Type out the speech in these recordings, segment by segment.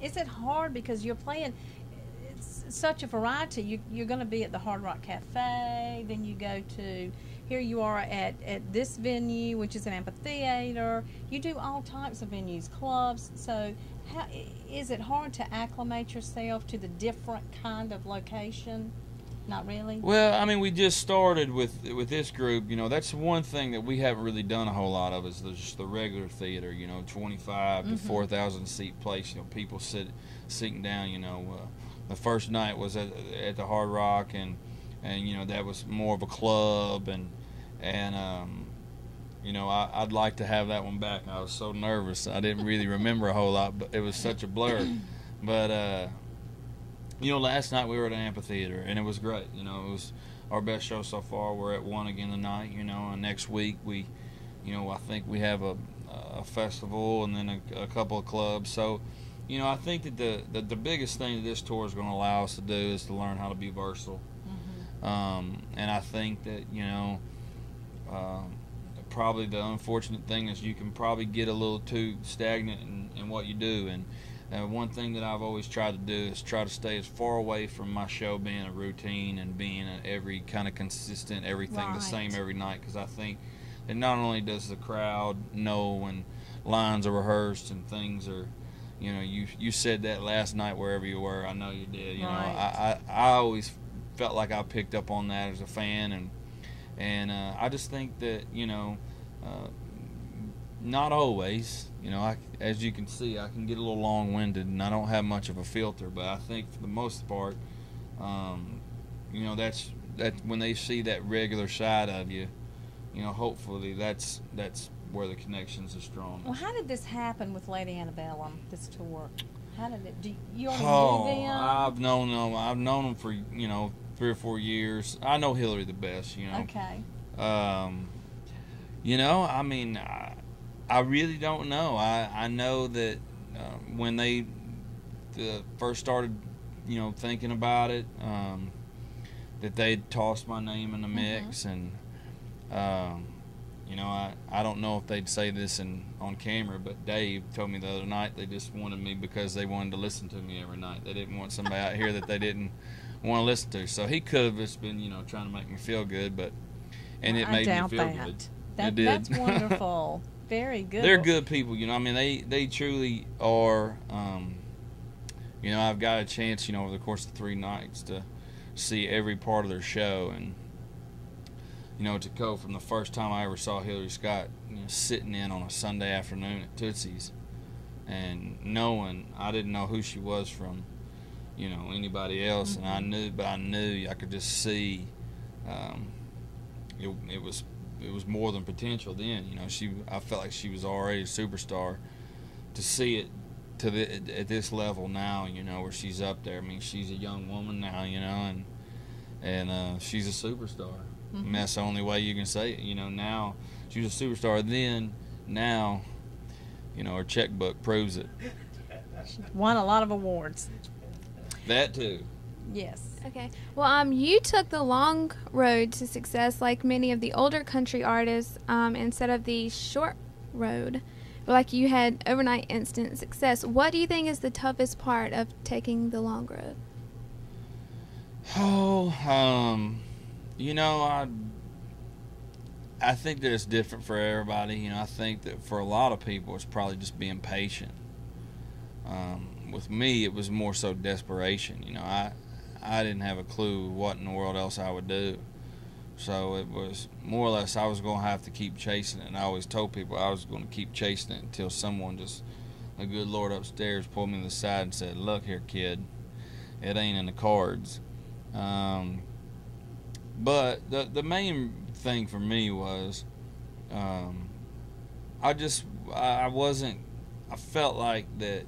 Is it hard because you're playing it's such a variety? You're going to be at the Hard Rock Cafe, then you go to here you are at this venue, which is an amphitheater. You do all types of venues, clubs. So, how is it hard to acclimate yourself to the different kind of location? Not really. Well, I mean, we just started with this group. You know, that's one thing that we haven't really done a whole lot of is just the regular theater. You know, 25 to 4,000 seat place. You know, people sitting down. You know, the first night was at the Hard Rock, and you know that was more of a club, and you know I'd like to have that one back. I was so nervous, I didn't really remember a whole lot, but it was such a blur. But you know, last night we were at an amphitheater, and it was great. You know, it was our best show so far. We're at one again tonight. You know, and next week we, you know, I think we have a festival and then a couple of clubs. So. You know, I think that the biggest thing that this tour is going to allow us to do is to learn how to be versatile. And I think that, you know, probably the unfortunate thing is you can probably get a little too stagnant in what you do. And one thing that I've always tried to do is try to stay as far away from my show being a routine and being every kind of consistent, everything the same every night, because I think that not only does the crowd know when lines are rehearsed and things are, you know, you said that last night wherever you were. I know you did. You know, I always felt like I picked up on that as a fan, and I just think that, you know, not always. You know, as you can see, I can get a little long-winded, and I don't have much of a filter. But I think for the most part, you know, that's when they see that regular side of you, you know, hopefully that's where the connections are strong. Well, how did this happen with Lady Antebellum, this tour? How did it? Do you already knew them? I've known them. I've known them for, you know, 3 or 4 years. I know Hillary the best, you know. Okay. You know, I mean, I really don't know. I know that when they first started, you know, thinking about it, that they'd tossed my name in the mix, and you know, I don't know if they'd say this on camera, but Dave told me the other night they just wanted me because they wanted to listen to me every night. They didn't want somebody out here that they didn't want to listen to. So he could have just been, you know, trying to make me feel good, and it made me feel good. It did. That's wonderful. Very good. They're good people, you know. I mean, they truly are. You know, I've got a chance, you know, over the course of 3 nights to see every part of their show, and you know, to go from the first time I ever saw Hillary Scott, you know, sitting in on a Sunday afternoon at Tootsie's, and I didn't know who she was from, you know, anybody else, and I knew I could just see, it was more than potential then. You know, I felt like she was already a superstar. To see it at this level now, you know, where she's up there. I mean, she's a young woman now, you know, and she's a superstar. I mean, that's the only way you can say it. You know, now she was a superstar then. Now, you know, her checkbook proves it. She won a lot of awards. That too. Yes. Okay. Well, you took the long road to success, like many of the older country artists, instead of the short road. But like you had overnight instant success. What do you think is the toughest part of taking the long road? Oh, you know, I think that it's different for everybody. You know, I think that for a lot of people, it's probably just being patient. With me, it was more so desperation. You know, I didn't have a clue what in the world else I would do. So it was more or less I was going to have to keep chasing it. And I always told people I was going to keep chasing it until someone a good Lord upstairs, pulled me to the side and said, "Look here, kid, it ain't in the cards." But the main thing for me was I felt like that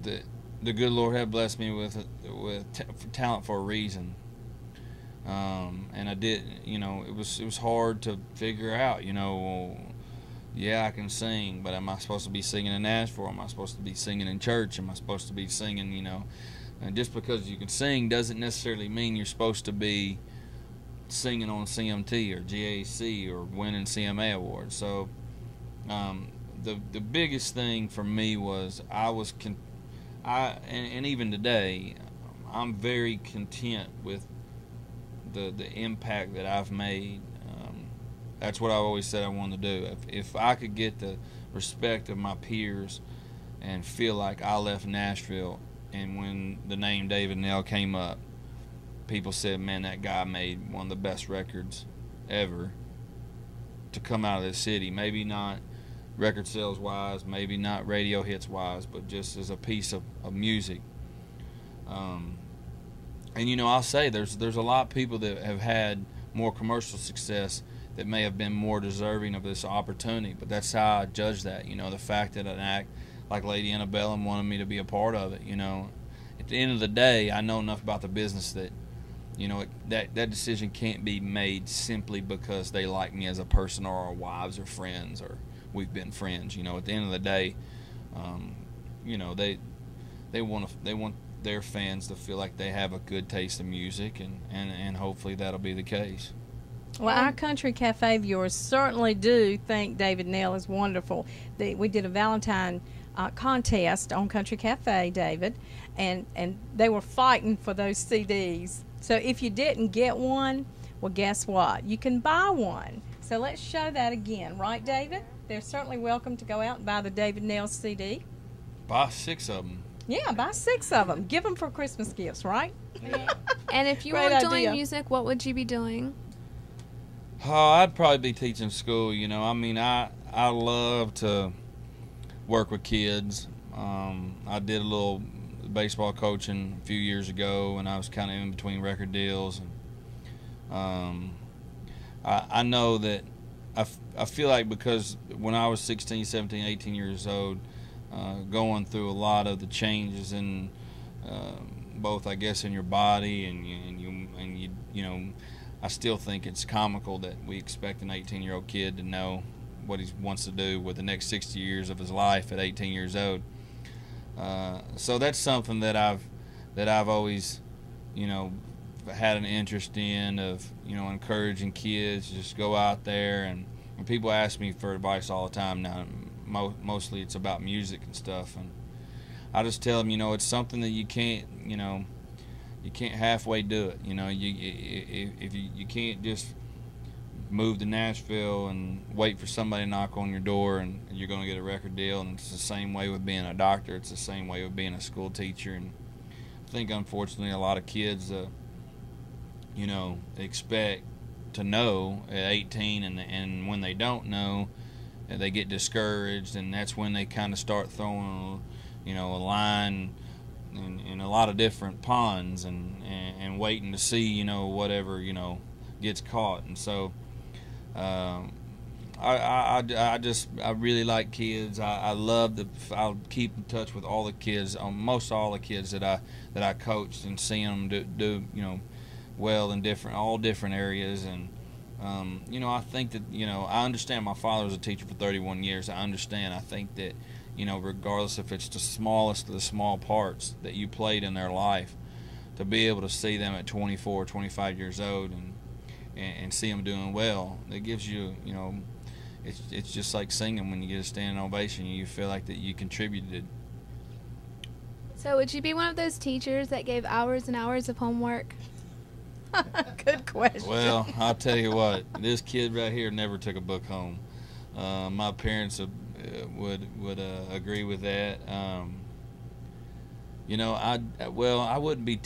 the good Lord had blessed me with talent for a reason, and I did. You know, it was hard to figure out. You know, well, yeah, I can sing, but am I supposed to be singing in Nashville? Am I supposed to be singing in church? Am I supposed to be singing? You know, and just because you can sing doesn't necessarily mean you're supposed to be singing on CMT or GAC or winning CMA awards. So the biggest thing for me was I and even today, I'm very content with the impact that I've made. That's what I've always said I wanted to do. If I could get the respect of my peers and feel like I left Nashville, and when the name David Nell came up, people said, man, that guy made one of the best records ever to come out of this city. Maybe not record sales wise, maybe not radio hits wise, but just as a piece of music. And you know, I'll say there's a lot of people that have had more commercial success that may have been more deserving of this opportunity, but that's how I judge that. You know, the fact that an act like Lady Antebellum wanted me to be a part of it. You know, at the end of the day, I know enough about the business that, you know, that decision can't be made simply because they like me as a person, or our wives or friends, or we've been friends. You know, at the end of the day, you know, they want their fans to feel like they have a good taste of music, and hopefully that'll be the case. Well, our Country Cafe viewers certainly do think David Nell is wonderful. We did a Valentine contest on Country Cafe, David, and they were fighting for those CDs. So if you didn't get one, well, guess what? You can buy one. So let's show that again. Right, David? They're certainly welcome to go out and buy the David Nell CD. Buy 6 of them. Yeah, buy 6 of them. Give them for Christmas gifts, right? And if you Great weren't doing idea. music, what would you be doing? Oh, I'd probably be teaching school. You know, I mean, I love to work with kids. I did a little baseball coaching a few years ago, and I was kind of in between record deals. And I know that I feel like, because when I was 16, 17, 18 years old, going through a lot of the changes in both, I guess, in your body and you know, I still think it's comical that we expect an 18-year-old kid to know what he wants to do with the next 60 years of his life at 18 years old. So that's something that I've always, you know, had an interest in, of, you know, encouraging kids to just go out there. And when people ask me for advice all the time now, mostly it's about music and stuff, and I just tell them, you know, it's something that you can't, you know, you can't halfway do it. You know, you can't just move to Nashville and wait for somebody to knock on your door and you're going to get a record deal. And it's the same way with being a doctor. It's the same way with being a school teacher. And I think, unfortunately, a lot of kids, you know, expect to know at 18, and when they don't know, they get discouraged, and that's when they kind of start throwing, you know, a line in a lot of different ponds, and waiting to see, you know, whatever, you know, gets caught. And so I really like kids. I'll keep in touch with all the kids, most all the kids that I coached, and seeing them do you know, well in all different areas. And you know, I think that, you know, I understand. My father was a teacher for 31 years. I understand. I think that, you know, regardless if it's the smallest of the small parts that you played in their life, to be able to see them at 24, 25 years old and see them doing well, it gives you, you know, it's just like singing. When you get a standing ovation, you feel like that you contributed. So would you be one of those teachers that gave hours and hours of homework? Good question. Well, I'll tell you what, this kid right here never took a book home. My parents would agree with that. You know, I wouldn't be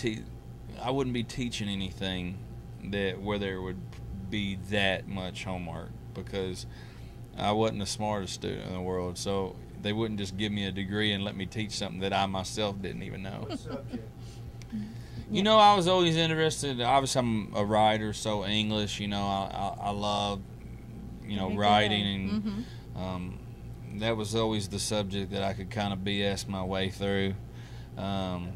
teaching anything where there would be that much homework, because I wasn't the smartest student in the world. So they wouldn't just give me a degree and let me teach something that I myself didn't even know. What subject? You know, I was always interested. Obviously, I'm a writer, so English. You know, I love, you know, writing, and that was always the subject that I could kind of BS my way through. And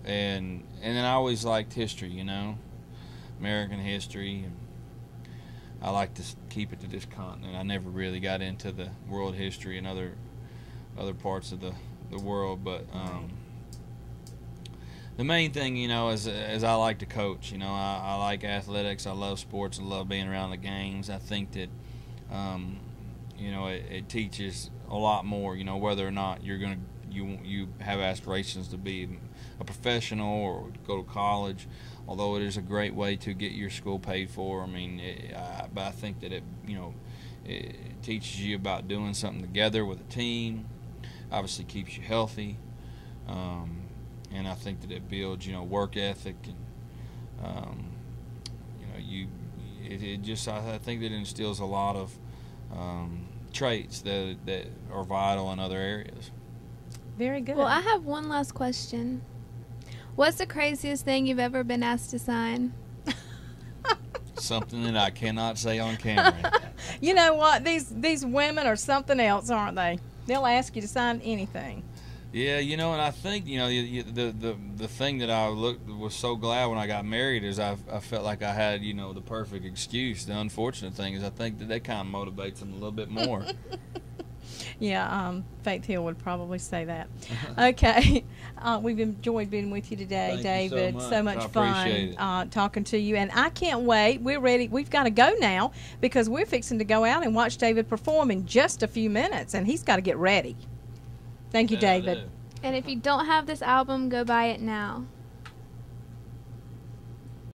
then I always liked history. You know, American history. I like to keep it to this continent. I never really got into the world history and other parts of the world, but. The main thing, you know, is I like to coach. You know, I like athletics. I love sports. I love being around the games. I think that, you know, it teaches a lot more. You know, whether or not you're going to you have aspirations to be a professional or go to college. Although it is a great way to get your school paid for, I mean, but I think that it teaches you about doing something together with a team. Obviously, keeps you healthy, and I think that it builds work ethic and it just I think that it instills a lot of traits that are vital in other areas. Very good. Well, I have one last question. What's the craziest thing you've ever been asked to sign? Something that I cannot say on camera. You know what? These women are something else, aren't they? They'll ask you to sign anything. Yeah, and I think the thing that I was so glad when I got married is I felt like I had the perfect excuse. The unfortunate thing is I think that kind of motivates them a little bit more. Yeah, Faith Hill would probably say that. Okay, we've enjoyed being with you today, Thank you David. So much I fun appreciate it. Talking to you, and I can't wait. We're ready. We've got to go now because we're fixing to go out and watch David perform in just a few minutes, and he's got to get ready. Thank you, Yeah, I David. do. And if you don't have this album, go buy it now.